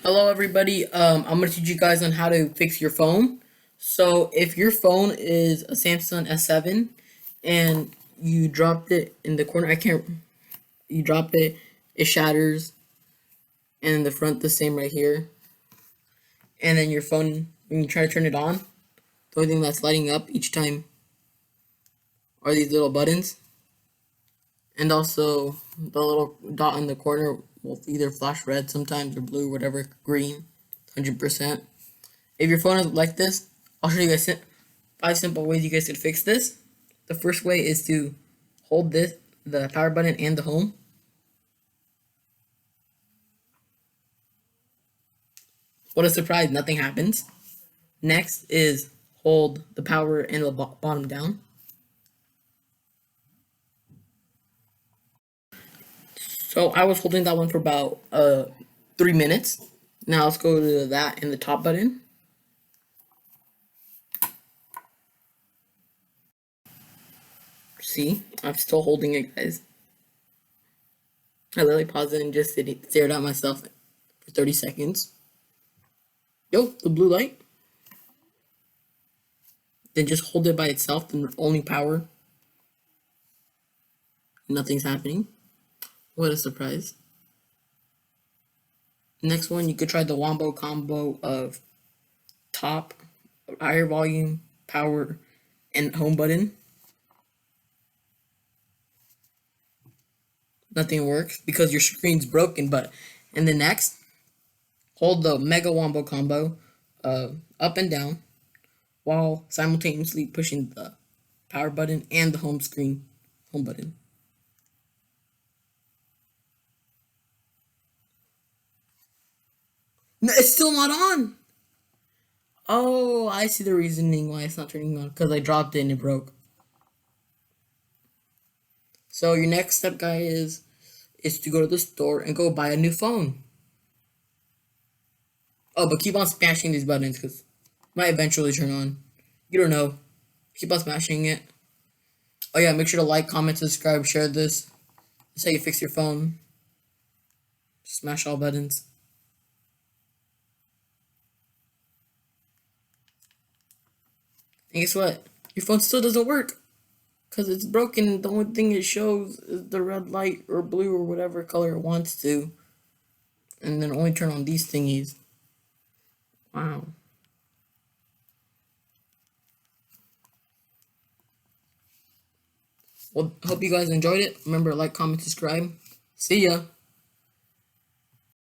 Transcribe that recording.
Hello everybody. I'm gonna teach you guys on how to fix your phone. So if your phone is a Samsung S7 and you dropped it in the corner, you drop it, it shatters, and in the front the same right here. And then your phone, when you try to turn it on, the only thing that's lighting up each time are these little buttons. And also the little dot in the corner will either flash red sometimes or blue, whatever, green, 100%. If your phone is like this, I'll show you guys 5 simple ways you guys can fix this. The first way is to hold the power button and the home. What a surprise, nothing happens. Next is hold the power and the bottom down. So I was holding that one for about 3 minutes. Now let's go to that and the top button. See, I'm still holding it, guys. I literally paused it and just stared at myself for 30 seconds. Yo, the blue light. Then just hold it by itself, the only power. Nothing's happening. What a surprise. Next one, you could try the wombo combo of top, higher volume, power, and home button. Nothing works because your screen's broken, but in the next, hold the mega wombo combo up and down while simultaneously pushing the power button and the home button. No, it's still not on. Oh, I see the reasoning why it's not turning on, because I dropped it and it broke. So your next step, guys, is to go to the store and go buy a new phone. Oh, but keep on smashing these buttons because it might eventually turn on. You don't know. Keep on smashing it. Oh yeah, make sure to like, comment, subscribe, share this. That's how you fix your phone. Smash all buttons. And guess what? Your phone still doesn't work because it's broken. The only thing it shows is the red light or blue or whatever color it wants to. And then only turn on these thingies. Wow. Well, hope you guys enjoyed it. Remember, like, comment, subscribe. See ya.